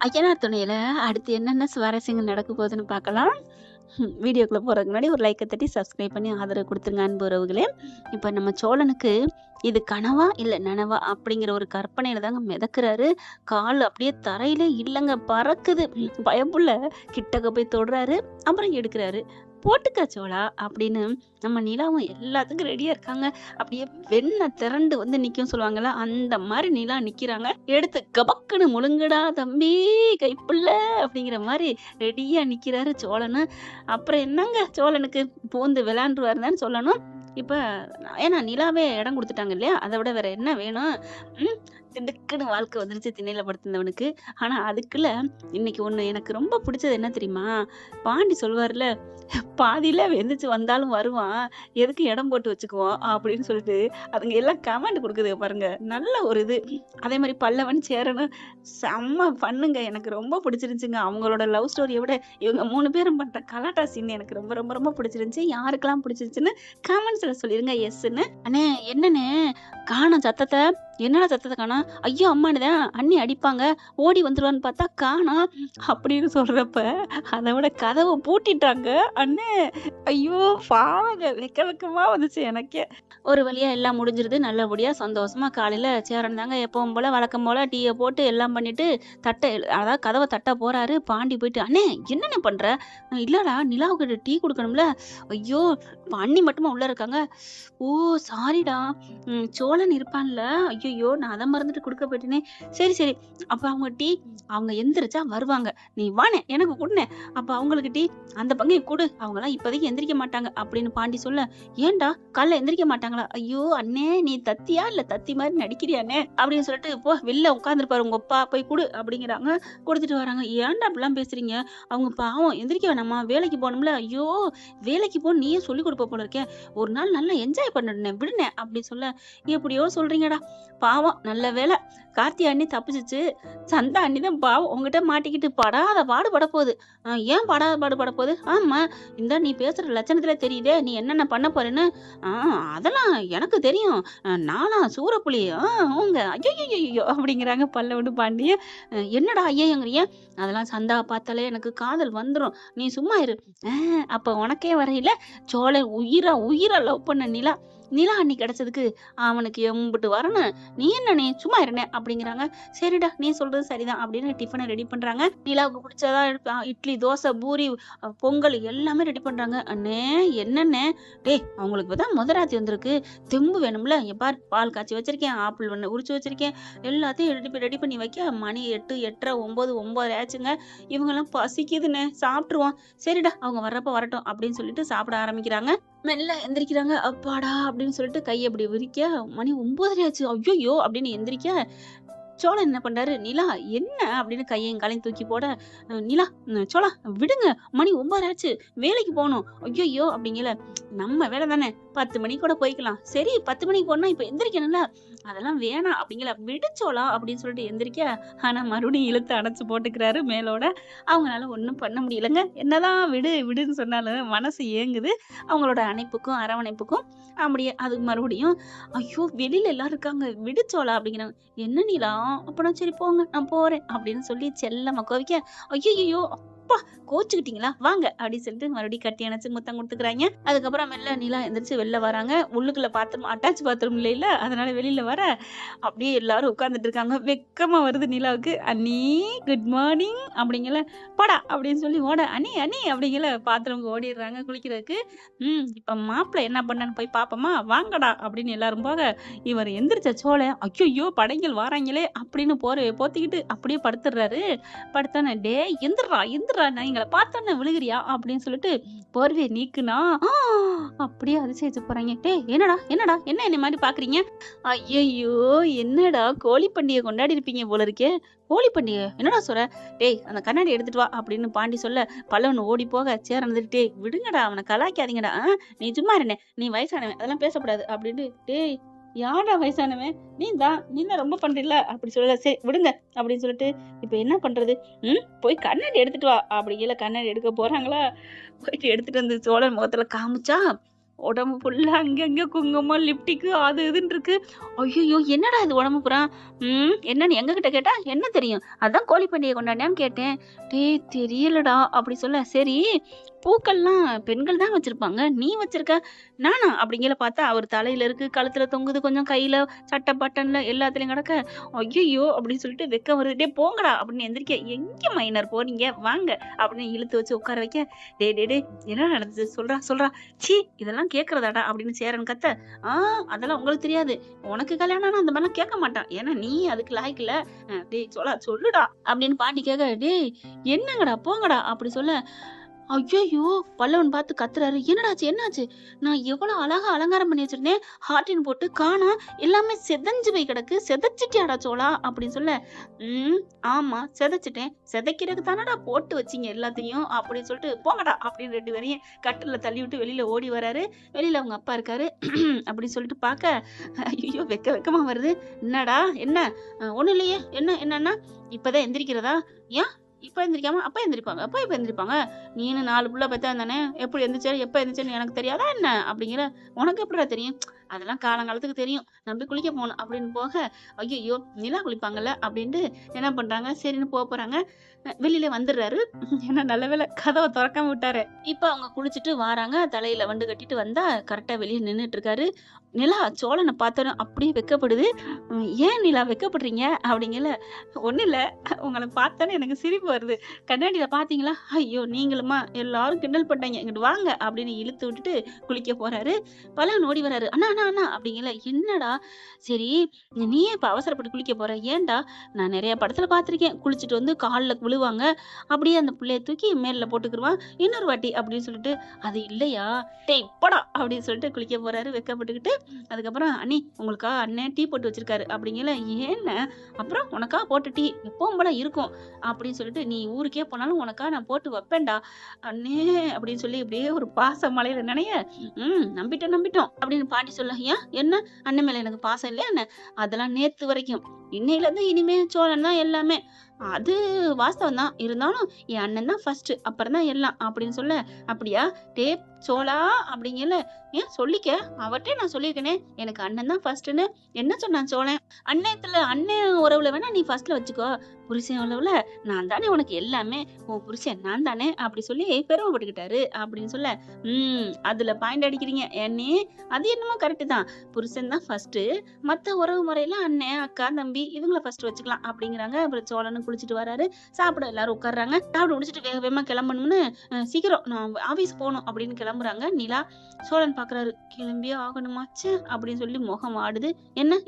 ஐயனார் துணையில அடுத்து என்னென்ன சுவாரஸ்யங்கள் நடக்க போகுதுன்னு பார்க்கலாம். வீடியோக்குள்ள போறதுக்கு முன்னாடி ஒரு லைக்க தட்டி சப்ஸ்கிரைப் பண்ணி ஆதரவு குடுத்துருங்க அன்பு உறவுகளே. இப்ப நம்ம சோழனுக்கு இது கனவா இல்ல நனவா அப்படிங்கிற ஒரு கற்பனையில தாங்க மிதக்குறாரு. கால் அப்படியே தரையிலே இல்லங்க பறக்குது. பயப்புள்ள கிட்டக்க போய் தொடுறாரு. அப்புறம் எடுக்குறாரு. போட்டுக்க சோழா அப்படின்னு நம்ம நிலாவும் எல்லாத்துக்கும் ரெடியா இருக்காங்க. அப்படியே வெண்ணெய் திரண்டு வந்து நிக்கும் சொல்லுவாங்கல்ல, அந்த மாதிரி நிலா நிக்கிறாங்க. எடுத்து கபக்குன்னு முழுங்குடா தம்பி கைப்புள்ள அப்படிங்கிற மாதிரி ரெடியா நிக்கிறாரு சோழனு. அப்புறம் என்னங்க சோழனுக்கு பூந்து விளையாண்டுருவாருன்னு சொல்லணும். இப்ப ஏன்னா நிலாவே இடம் கொடுத்துட்டாங்க இல்லையா, அதை விட வேற என்ன வேணும்? ம் திடுக்குன்னு வாழ்க்கை வந்துருச்சு திண்ணையில படுத்திருந்தவனுக்கு. ஆனா அதுக்குள்ள இன்னைக்கு ஒண்ணு எனக்கு ரொம்ப பிடிச்சது என்ன தெரியுமா? பாண்டி சொல்வார்ல, பாதியில எந்திரிச்சு வந்தாலும் வருவான், எதுக்கு இடம் போட்டு வச்சுக்குவோம் அப்படின்னு சொல்லிட்டு அதுங்க எல்லாம் கமெண்ட் கொடுக்குதுங்க பாருங்க. நல்ல ஒரு இது. அதே மாதிரி பல்லவன் சேரனும் செம்ம பண்ணுங்க. எனக்கு ரொம்ப பிடிச்சிருந்துச்சுங்க. அவங்களோட லவ் ஸ்டோரியை விட இவங்க 3 பேரும் பண்ற கலாட்டா சீன் எனக்கு ரொம்ப ரொம்ப ரொம்ப பிடிச்சிருந்துச்சு. யாருக்கெல்லாம் பிடிச்சிருச்சுன்னு கமெண்ட்ஸ்ல சொல்லிருங்க எஸ்ன்னு. அண்ணே என்னண்ணே காணோம் சத்தத்தை, என்னடா சத்தத்தை காணோம்? ஐயோ அம்மானுதான் அண்ணி அடிப்பாங்க, ஓடி வந்துருவான்னு பார்த்தா காணோம் அப்படின்னு சொல்றப்ப அதை விட கதவை பூட்டிட்டாங்க அண்ணே. ஐயோ பாவங்க, வெக்க வெக்கமா வந்துச்சு எனக்கே. ஒரு வழியா எல்லாம் முடிஞ்சிருது. நல்லபடியா சந்தோஷமா காலையில சேரன் தாங்க எப்பவும் போல வழக்கம் போல டீயை போட்டு எல்லாம் பண்ணிட்டு அதாவது கதவை தட்ட போறாரு. பாண்டி போயிட்டு அண்ணே என்னென்ன பண்ற? இல்லடா நிலாவுக்கு டீ கொடுக்கணும்ல. ஐயோ இப்ப அண்ணி மட்டுமா உள்ள இருக்காங்க? ஓ சாரிடா. சோழன் இருப்பான்ல. ஐயோ நான் அதை மறந்துட்டு கொடுக்க போயிட்டேனே. சரி சரி, அப்ப அவங்க டீ அவங்க எந்திரிச்சா வருவாங்க, நீ வானே எனக்கு கொடுனே. அப்ப அவங்களுக்கு டீ அந்த பங்கை கொடு, அவங்களாம் இப்போதைக்கு எந்திரிக்க மாட்டாங்க அப்படின்னு பாண்டி சொல்ல, ஏன்டா காலைல எந்திரிக்க மாட்டாங்களா? ஐயோ அண்ணே நீ தத்தியா இல்ல தத்தி மாதிரி நடிக்கிறியானே அப்படின்னு சொல்லிட்டு போ வெளில உட்காந்துருப்பாரு உங்க அப்பா, போய் கொடு அப்படிங்கிறாங்க. கொடுத்துட்டு வராங்க. ஏன்டா அப்படிலாம் பேசுறீங்க? அவங்க பாவம் எந்திரிக்க வேணாமா, வேலைக்கு போகணும்ல. ஐயோ வேலைக்கு போ நீயே சொல்லி கொடுப்ப போல இருக்கே, ஒரு நாள் நல்லா என்ஜாய் பண்ணு விடுனே அப்படி சொல்ல, எப்படியோ சொல்றீங்கடா. பாவம் நல்ல வேலை கார்த்தி அண்ணி தப்பிச்சிச்சு. சந்தா அண்ணி தான் பாவம் உங்ககிட்ட மாட்டிக்கிட்டு படாத பாடுபட போகுது. ஏன் படாத பாடுபட போகுது? ஆமா, இந்த நீ பேசுற லட்சணத்துல தெரியுதே நீ என்னென்ன பண்ண போறேன்னு. அதெல்லாம் எனக்கு தெரியும். நானா சூரப்புலி அவங்க ஐயோ அப்படிங்கிறாங்க பல்லவனு பாண்டிய. என்னடா ஐயங்கிறீங்க? அதெல்லாம் சந்தா பார்த்தாலே எனக்கு காதல் வந்துடும், நீ சும்மா இரு. அப்ப உனக்கே வரையில சோழன் உயிரா உயிரா லவ் பண்ண நிலா, நிலா அண்ணி கிடைச்சதுக்கு அவனுக்கு எம்புட்டு வரணும். நீ என்ன நீ சும்மா இருனே அப்படிங்கிறாங்க. சரிடா நீ சொல்றது சரிதான் அப்படின்னு டிஃபனை ரெடி பண்றாங்க. நிலாவுக்கு பிடிச்சதா இட்லி தோசை பூரி பொங்கல் எல்லாமே ரெடி பண்றாங்க. அண்ணே என்னண்ணே? டேய் அவங்களுக்கு தான் முதராத்தி வந்திருக்கு, தெம்பு வேணும்ல. பார் பால் காய்ச்சி வச்சிருக்கேன், ஆப்பிள் ஒன்று உரிச்சு வச்சிருக்கேன், எல்லாத்தையும் ரெடி பண்ணி வைக்க மணி 8 8:30 9 ஆச்சுங்க. இவங்கெல்லாம் பசிக்குதுன்னு சாப்பிட்டுருவோம். சரிடா அவங்க வர்றப்ப வரட்டும் அப்படின்னு சொல்லிட்டு சாப்பிட ஆரம்பிக்கிறாங்க. மெல்ல எந்திரிக்கிறாங்க. அப்பாடா அப்படின்னு சொல்லிட்டு கையை அப்படி விரிக்க மணி 9:30 ஆச்சு. ஐயோ அப்படின்னு எந்திரிக்க சோழன் என்ன பண்றாரு, நிலா என்ன அப்படின்னு கையையும் காலையும் தூக்கி போட, நிலா சோழா விடுங்க, மணி 9:30 ஆச்சு, வேலைக்கு போகணும். ஐயோ அப்படிங்கல, நம்ம வேலை தானே 10 மணிக்கு கூட போய்க்கலாம். சரி 10 மணிக்கு போனா இப்ப எந்திரிக்கணும்ல, அதெல்லாம் வேணாம் அப்படிங்கல, விடுச்சோளா அப்படின்னு சொல்லிட்டு எந்திரிக்க, ஆனா மறுபடியும் இழுத்து அணைச்சு போட்டுக்கிறாரு மேலோட. அவங்களால ஒண்ணும் பண்ண முடியலங்க. என்னதான் விடு விடுன்னு சொன்னாலும் மனசு ஏங்குது அவங்களோட அணைப்புக்கும் அரவணைப்புக்கும். அப்படியே அது மறுபடியும் ஐயோ வெளியில எல்லாரும் இருக்காங்க விடுச்சோளா அப்படிங்கிறாங்க. என்ன நிலா? அப்பனா சரி போங்க நான் போறேன் அப்படின்னு சொல்லி செல்லமா கோவிக்க, ஐயோ அப்பா கோச்சுக்கிட்டீங்களா வாங்க அப்படின்னு சொல்லிட்டு மறுபடியும் கட்டி அணைச்சு முத்தம் கொடுத்துக்கிறாங்க. அதுக்கப்புறம் மெல்ல நிலா எந்திரிச்சு வெளில வராங்க. உள்ளுக்குள்ள பாத்ரூம் அட்டாச் பாத்ரூம் இல்லையில, அதனால வெளியில வர அப்படியே எல்லாரும் உட்கார்ந்துட்டு இருக்காங்க. வெக்கமா வருது நிலாவுக்கு. அண்ணி குட் மார்னிங் அப்படிங்கல, போடா அப்படின்னு சொல்லி ஓட அண்ணி அண்ணி அப்படிங்கல பாத்ரூமுக்கு ஓடிடுறாங்க குளிக்கிறதுக்கு. இப்ப மாப்பிள்ளை என்ன பண்ணன்னு போய் பாப்போமா வாங்கடா அப்படின்னு எல்லாரும் போக, இவர் எந்திரிச்ச சோழன் ஐயோ படைகள் வாராங்களே அப்படின்னு போர்வையை போத்திக்கிட்டு அப்படியே படுத்துடுறாரு. படுத்தானே டே எந்திரா எந்திரா நான் எங்களை பார்த்தோன்னே விழுகிறியா அப்படின்னு சொல்லிட்டு போர்வையை நீக்குனா அப்படியே அதிசயிச்சு போறாங்க. டே என்னடா என்னடா என்ன என்ன மாதிரி பாக்குறீங்க? ஐயோ என்னடா கோழி பண்டிகை கொண்டாடி இருப்பீங்க போல இருக்கே. கோழி பண்டிகை என்னடா சொல்ற? டேய் அந்த கண்ணாடி எடுத்துட்டு வா அப்படின்னு பாண்டி சொல்ல, பல்லவன் ஓடி போக சேர இருந்துட்டு, டேய் விடுங்கடா அவனை கலாய்க்காதீங்கடா, நீ சும்மா இருந்தே, நீ வயசானவன் அதெல்லாம் பேசக்கூடாது அப்படின்னு. டேய் யாரா வயசானவன்? நீ தான் ரொம்ப பண்றீல்ல அப்படி சொல்லல. சரி விடுங்க அப்படின்னு சொல்லிட்டு, இப்ப என்ன பண்றது? போய் கண்ணாடி எடுத்துட்டு வா அப்படிங்கல. கண்ணாடி எடுக்க போறாங்களா, போயிட்டு எடுத்துட்டு வந்து சோழன் முகத்துல காமிச்சா உடம்பு ஃபுல்லா அங்கங்க குங்குமம், லிப்டிக்கு அது இதுன்னு இருக்கு. ஐயய்யோ! என்னடா இது உடம்பு பூரா? என்னன்னு எங்ககிட்ட கேட்டா, "என்ன தெரியும்? அதான் கோழி பண்டிகை கொண்டாடினான்னு கேட்டேன்." "டேய் தெரியலடா" அப்படி சொல்ல, "சரி பூக்கள்லாம் பெண்கள் தான் வச்சிருப்பாங்க. நீ வச்சிருக்க?" "நானா?" அப்படிங்கையில பார்த்தா, அவர் தலையில இருக்கு, கழுத்துல தொங்குது, கொஞ்சம் கையில, சட்டை பட்டன்ல எல்லாத்துலயும் கிடக்க. "ஐயய்யோ!" அப்படின்னு சொல்லிட்டு வெட்கம் வருது. "டேய் போங்கடா" அப்படின்னு எந்திரிக்க, "எங்க மைனர் போறீங்க? வாங்க" அப்படின்னு இழுத்து வச்சு உட்கார வைக்க, "டேய் டேய் டேய் என்ன நடந்துச்சு? சொல்றா சொல்றா." "ச்சீ இதெல்லாம் கேட்கறதாடா?" அப்படின்னு சேரன் கத்த, "ஆ அதெல்லாம் உங்களுக்கு தெரியாது. உனக்கு கல்யாணம்னா அந்த மாதிரிலாம் கேட்க மாட்டான். ஏன்னா நீ அதுக்கு லாயக்கு இல்ல. டேய் சோளா சொல்லுடா" அப்படின்னு பாட்டி கேட்க, "டேய் என்னங்கடா போங்கடா" அப்படி சொல்ல, ஐயையோ! பல்லவன் பார்த்து கத்துறாரு. "என்னடாச்சு? என்னாச்சு? நான் எவ்வளோ அழகா அலங்காரம் பண்ணி வச்சிருந்தேன். ஹார்டின் போட்டு காணோம். எல்லாமே செதஞ்சு போய் கிடக்கு. செதைச்சிட்டியாடா சோளா?" அப்படின்னு சொல்ல, "ம் ஆமா செதைச்சுட்டேன். செதைக்கிறதுக்கு தானடா போட்டு வச்சீங்க எல்லாத்தையும்" அப்படின்னு சொல்லிட்டு, "போங்கடா" அப்படின்னு 2 பேரையும் கட்டில்ல தள்ளி விட்டு வெளியில ஓடி வராரு. வெளியில அவங்க அப்பா இருக்காரு. அப்படின்னு சொல்லிட்டு பார்க்க, ஐயையோ! வெக்கமா வருது. "என்னடா? என்ன? ஒண்ணும் இல்லையே. என்னன்னா? இப்பதான் எந்திரிக்கிறதா? ஏன்? இப்ப எந்திரிக்காம அப்ப எந்திரிப்பாங்க. அப்ப எப்ப எந்திரிப்பாங்க? நீனு 4 புள்ள பெத்தவன் தானே! எப்படி எந்திரிச்ச? எப்ப எந்திரிச்சேன்னு எனக்கு தெரியாதா என்ன? அப்படிங்கிற. உனக்கு எப்படிடா தெரியும்? அதெல்லாம் காலங்காலத்துக்கு தெரியும். நான் போய் குளிக்க போணும் அப்படின்னு போக, ஐய்யய்யோ! நிலா குளிப்பாங்கல்ல அப்படின்ட்டு என்ன பண்றாங்க, சரின்னு போறாங்க. வெளியில வந்துடுறாரு. ஏன்னா நல்ல வேளை கதவ தொறக்காம விட்டாரு. இப்ப அவங்க குளிச்சுட்டு வாராங்க. தலையில வண்டு கட்டிட்டு வந்தா, கரெக்ட்டா வெளிய நின்னுட்டு இருக்காரு. நிலா சோழன பார்த்தோனே அப்படியே வெட்கப்படுது. "ஏன் நிலா வெட்கப்படுறீங்க?" அப்படிங்கல. "ஒண்ணும் இல்ல. உங்கள பார்த்தோனே எனக்கு சிரிப்பு வருது. கண்ணாடில பார்த்தீங்களா? ஐயோ! நீங்களுமா? எல்லாரும் கிண்டல் பண்ணாய்ங்க. இங்கிட்டு வாங்க" அப்படின்னு இழுத்து விட்டுட்டு குளிக்க போறாரு. பலன் ஓடி வராரு. "அண்ணா, அண்ணா, அண்ணா" அப்படிங்கல. "என்னடா? சரி நீ ஏன் இப்ப அவசரப்பட்டு குளிக்க போற? ஏன்டா? நான் நெறைய படத்துல பார்த்துருக்கேன். குளிச்சுட்டு வந்து கால்ல விழுவாங்க. அப்படியே அந்த புள்ளைய தூக்கி மேல்ல போட்டுக்கிருவான். இன்னொரு வாட்டி" அப்படின்னு சொல்லிட்டு, "அது இல்லையா? டேய் போடா" அப்படின்னு சொல்லிட்டு குளிக்க போறாரு வெட்கப்பட்டுக்கிட்டு. அதுக்கப்புறம், "அண்ணி உங்களுக்கா அண்ணன் டீ போட்டு வச்சிருக்காரு" அப்படிங்கல. "ஏண்ணே?" "அப்புறம் உனக்கா போட்ட டீ எப்பவும் போல இருக்கும்" அப்படின்னு சொல்லிட்டு, "நீ ஊருக்கே போனாலும் உனக்கா நான் போட்டு வைப்பேன்டா அண்ணே" அப்படின்னு சொல்லி இப்படியே ஒரு பாச மழையில நனைய, நம்பிட்டோம்" அப்படின்னு பாட்டி சொல்ல, "ஏன்? என்ன? அண்ணன் மேல எனக்கு பாசம் இல்லையா என்ன? அதெல்லாம் நேத்து வரைக்கும். இன்னையிலருந்து இனிமே சோழன் தான் எல்லாமே. அது வாஸ்தவம் தான். இருந்தாலும் என் அண்ணன் தான் ஃபர்ஸ்ட்டு. அப்புறம் தான் எல்லாம்" அப்படின்னு சொல்ல, "அப்படியா? டேய் சோளா" அப்படிங்கல. "ஏன் சொல்லிக்க. அவர்ட்டயும் நான் சொல்லியிருக்கேனே, எனக்கு அண்ணன் தான் ஃபர்ஸ்ட்டுன்னு." என்ன சொன்னான் சோழன்? அண்ணன் உறவுல வேணா நீ ஃபர்ஸ்ட்ல வச்சுக்கோ. புருஷன் உறவுல நான் தானே உனக்கு எல்லாமே. உன் புருஷன் நான் தானே அப்படி சொல்லி பெருமைப்பட்டுக்கிட்டாரு அப்படின்னு சொல்ல, அதுல பாயிண்ட் அடிக்கிறீங்க அண்ணே. அது என்னமோ கரெக்ட் தான். புருஷன் தான் ஃபர்ஸ்ட்டு. மத்த உறவு முறையில அண்ணன், அக்கா, தம்பி இவங்கள ஃபர்ஸ்ட் வச்சுக்கலாம் அப்படிங்கிறாங்க. அப்புறம் சோழனும் குளிச்சுட்டு வராரு. சாப்பிட எல்லாரும் உட்கார்றாங்க. சாப்பிட்டு முடிச்சுட்டு வேக வேகமா கிளம்பணும்னு, சீக்கிரம் நான் ஆபீஸ் போணும் அப்படின்னு கிளம்புறாங்க. நிலா சோழன் பார்க்குறாரு. கிளம்பியே ஆகணுமா? ச்சே அப்படின்னு சொல்லி முகம் ஆடுது.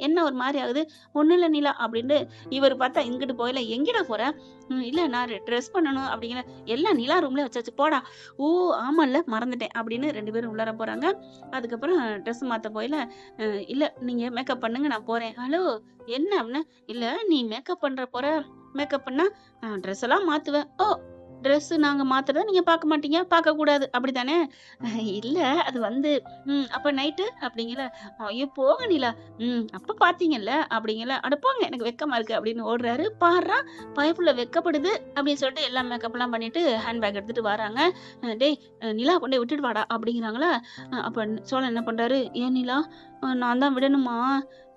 என்ன ஒரு மாரி ஆகுது. "ஒண்ணும் இல்ல நிலா" அப்படின்ட்டு இவரு பார்த்தா இங்கிட்டு போகல. "எங்கடா போற?" "இல்ல நான் ட்ரெஸ் பண்ணணும்" அப்படிங்கிற. "எல்லாம் நிலா ரூம்ல வச்சாச்சு போடா." "ஓ! ஆமால்ல மறந்துட்டேன்" அப்படின்னு 2 பேரும் உள்ளார போறாங்க. அதுக்கப்புறம் ட்ரெஸ் மாத்த போகையில, "இல்ல நீங்க மேக்கப் பண்ணுங்க நான் போறேன்." "ஹலோ என்ன?" அப்படின்னா, "இல்ல நீ மேக்கப் போற. மேக்கப் பண்ணா ட்ரெஸ் எல்லாம் மாத்துவேன்." "ஓ! ட்ரெஸ் நாங்க மாத்துறத நீங்க பார்க்க மாட்டீங்க, பார்க்கக்கூடாது அப்படித்தானே?" "இல்ல அது வந்து அப்ப நைட்டு?" அப்படிங்கல. "ஐயோ போங்க நிலா." அப்ப பார்த்தீங்கல்ல" அப்படிங்கல. "அட போங்க எனக்கு வெட்கமா இருக்கு" அப்படின்னு ஓடுறாரு. பார்றா பயப்புள்ள வெட்கப்படுது அப்படின்னு சொல்லிட்டு எல்லா மேக்கப்லாம் பண்ணிட்டு ஹேண்ட் பேக் எடுத்துட்டு வராங்க. "டேய் நிலா கொண்டு போய் விட்டுட்டு வாடா" அப்படிங்கிறாங்களா. அப்ப சோழன் என்ன பண்றாரு, "ஏன் நிலா நான் தான் விடணுமா?"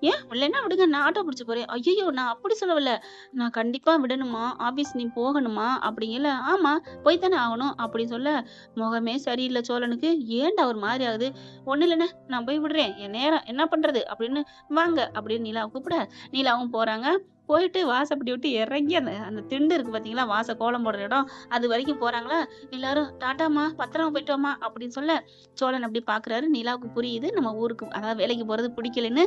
"ஏன் விடலைன்னா விடுங்க நான் ஆட்டோ பிடிச்சு போறேன்." "ஐயய்யோ! நான் அப்படி சொல்லவில்ல. நான் கண்டிப்பா விடணுமா? ஆபீஸ் நீ போகணுமா?" அப்படிங்கல. "ஆமா போய் தானே ஆகணும்" அப்படின்னு சொல்ல, முகமே சரியில்ல சோழனுக்கு. ஏன்டா ஒரு மாரி ஆகுது. "ஒண்ணும் இல்லண்ணே நான் போய் விடுறேன். என் நேரம் என்ன பண்றது?" அப்படின்னு. "வாங்க" அப்படின்னு நிலாவ கூப்பிட, நிலாவும் போறாங்க. போயிட்டு வாசப்படி விட்டு இறங்கி அந்த அந்த திண்டு இருக்கு பார்த்தீங்களா? வாச கோலம் போடுற இடம். அது வரைக்கும் போறாங்களா, எல்லாரும் "டாட்டாம்மா, பத்திரமா போயிட்டு வாம்மா" அப்படின்னு சொல்ல, சோழன் அப்படி பார்க்குறாரு. நிலாவுக்கு புரியுது நம்ம ஊருக்கு அதாவது வேலைக்கு போறது பிடிக்கலன்னு.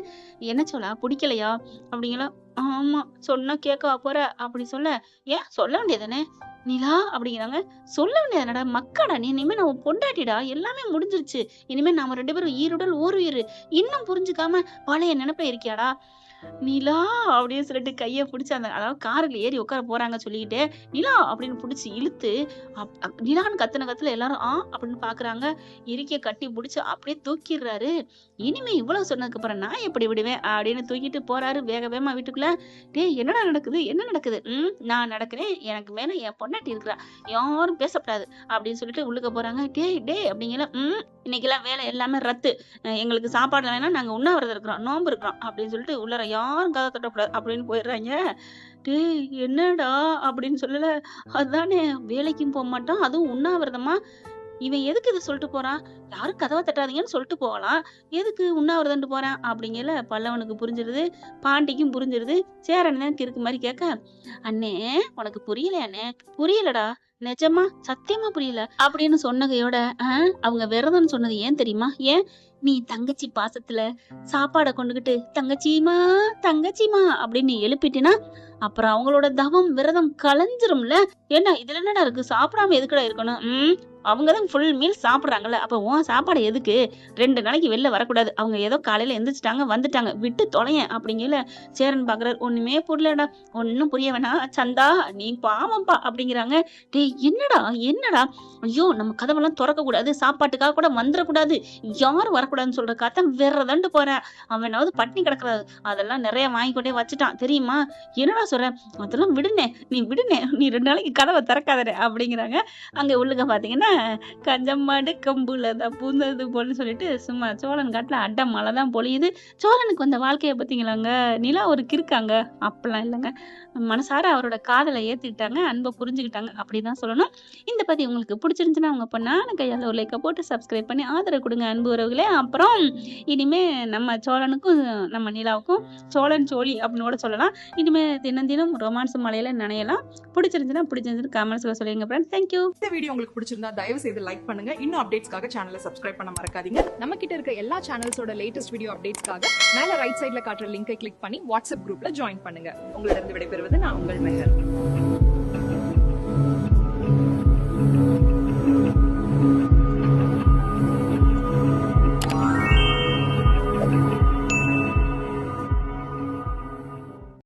"என்ன சோளா பிடிக்கலையா?" அப்படிங்களா. "ஆமா சொன்னா கேட்கவா போற?" அப்படி சொல்ல, "ஏன் சொல்ல வேண்டியது தானே?" "நிலா" அப்படிங்கிறாங்க. "சொல்ல வேண்டியது தானடா மக்காடா நீ. இனிமே நான் உன் பொண்டாட்டிடா. எல்லாமே முடிஞ்சிருச்சு. இனிமே நாம 2 பேரும் ஈருடல் ஓர் உயிர். இன்னும் புரிஞ்சுக்காம பழைய நினைப்புல இருக்கியாடா?" நிலா அப்படின்னு சொல்லிட்டு கையை பிடிச்சி அந்த அதாவது காரில் ஏறி உட்கார போறாங்க சொல்லிக்கிட்டு நிலா அப்படின்னு பிடிச்சி இழுத்து நிலான்னு கத்துன கத்துல எல்லாரும் அப்படின்னு பாக்குறாங்க. இறுக்கிய கட்டி பிடிச்சி அப்படியே தூக்கிடுறாரு. இனிமே இவ்வளவு சொன்னதுக்கு அப்புறம் நான் எப்படி விடுவேன் அப்படின்னு தூக்கிட்டு போறாரு வேக வேகமா வீட்டுக்குள்ள. டேய் என்னடா நடக்குது என்ன நடக்குது? நான் நடக்கிறேன், எனக்கு மேல என் பொண்டாட்டி இருக்கிறா, யாரும் பேசப்படாது அப்படின்னு சொல்லிட்டு உள்ளுக்க போறாங்க. டேய் டேய் அப்படிங்கிற இன்னைக்கெல்லாம் வேலை எல்லாமே ரத்து, எங்களுக்கு சாப்பாடு வேணாம், நாங்க உண்ணாவிரதம் இருக்கிறோம், நோன்பு இருக்கிறோம் அப்படின்னு சொல்லிட்டு உள்ளார யாரும் கதை தட்டக்கூடாது அப்படின்னு போயிடுறாங்க. டேய் என்னடா அப்படின்னு சொல்லல. அதுதானே வேலைக்கும் போக மாட்டான், அதுவும் உண்ணாவிரதமா, இவன் எதுக்கு இதை சொல்லிட்டு போறான், யாரும் கதவை தட்டாதீங்கன்னு சொல்லிட்டு போகலாம், எதுக்கு உண்ணாவிரதம்ட்டு போறான் அப்படிங்கல பல்லவனுக்கு புரிஞ்சிருது, பாண்டிக்கும் புரிஞ்சிருது. சேரன் கிறுக்கு மாதிரி கேட்க, அண்ணே உனக்கு புரியல அண்ணே, புரியலடா நிஜமா சத்தியமா புரியல அப்படின்னு சொன்னகையோட அவங்க விரதம்னு சொன்னது ஏன் தெரியுமா? ஏன் நீ தங்கச்சி பாசத்துல சாப்பாடை கொண்டுகிட்டு தங்கச்சிமா தங்கச்சிமா அப்படின்னு நீ எழுப்பிட்டினா அப்புறம் அவங்களோட தவம் விரதம் கலைஞ்சிரும்ல. ஏன்னா இதுல என்னடா இருக்கு, சாப்பிடாம எதுக்குடா இருக்கணும்? அவங்கதான் ஃபுல் மீல் சாப்பிடுறாங்கல்ல, அப்ப உன் சாப்பாடு எதுக்கு? 2 நாளைக்கு வெளில வரக்கூடாது, அவங்க ஏதோ காலையில எந்திரிச்சிட்டாங்க வந்துட்டாங்க, விட்டு தொலையன் அப்படிங்கல. சேரன் பாக்குறாரு, ஒண்ணுமே புரியலடா. ஒன்னும் புரிய வேணாம் சந்தா, நீ பாவம்பா அப்படிங்கிறாங்க. டேய் என்னடா என்னடா, ஐயோ நம்ம கதவெல்லாம் திறக்க கூடாது, சாப்பாட்டுக்காக கூட வந்துடக்கூடாது, யாரும் வரக்கூடாதுன்னு சொல்ற காத்தான் விரதண்டு போறேன். அவனாவது பட்டினி கிடக்குறாது, அதெல்லாம் நிறைய வாங்கிக்கொண்டே வச்சுட்டான் தெரியுமா? என்னடா சொல்ற, அதெல்லாம் விடுனே, நீ விடுனே, நீ 2 நாளைக்கு கதவை திறக்காதே அப்படிங்கிறாங்க. அங்க உள்ளுக பாத்தீங்கன்னா கஞ்சம்மாடு கம்புல தான் பூந்தது போலன்னு சொல்லிட்டு சும்மா சோழன் காட்டுல அட்ட மழை தான் பொழியுது. சோழனுக்கு வந்த வாழ்க்கையை பார்த்தீங்களாங்க, நிலா ஒரு கிறுக்காங்க அப்பெல்லாம் இல்லைங்க, மனசார அவரோட காதலை ஏத்துக்கிட்டாங்க, அன்பை புரிஞ்சுக்கிட்டாங்க அப்படிதான் சொல்லணும். இந்த பதிவு உங்களுக்கு பிடிச்சிருந்துச்சுன்னா உங்க பொண்ணான கையால் ஒரு லைக்கை போட்டு சப்ஸ்கிரைப் பண்ணி ஆதரவு கொடுங்க அன்பு உறவுகளே. அப்புறம் இனிமே நம்ம சோழனுக்கும் நம்ம நிலாவுக்கும் சோழன் சோழி அப்படின்னு கூட சொல்லலாம். இனிமே தினம் தினம் ரொமான்ஸ் மலையில நினையலாம். பிடிச்சிருந்துச்சுன்னா கமெண்ட்ஸ்ல சொல்லுங்க ஃப்ரெண்ட்ஸ். தேங்க்யூ. இந்த வீடியோ உங்களுக்கு பிடிச்சிருந்தா தயவு செய்து லைக் பண்ணுங்க. இன்னும் அப்டேட்ஸ்க்காக சேனலை சப்ஸ்கிரைப் பண்ண மறக்காதீங்க. நம்ம கிட்ட இருக்க எல்லா சேனல்ஸோட லேட்டஸ்ட் வீடியோ அப்டேட்ஸ்க்காக மேல ரைட் சைடுல காட்டுற லிங்கை கிளிக் பண்ணி வாட்ஸ்அப் குரூப்ல ஜாயின் பண்ணுங்க. உங்களிடம் விடைபெறுவது நான் உங்கள் மெஹர்.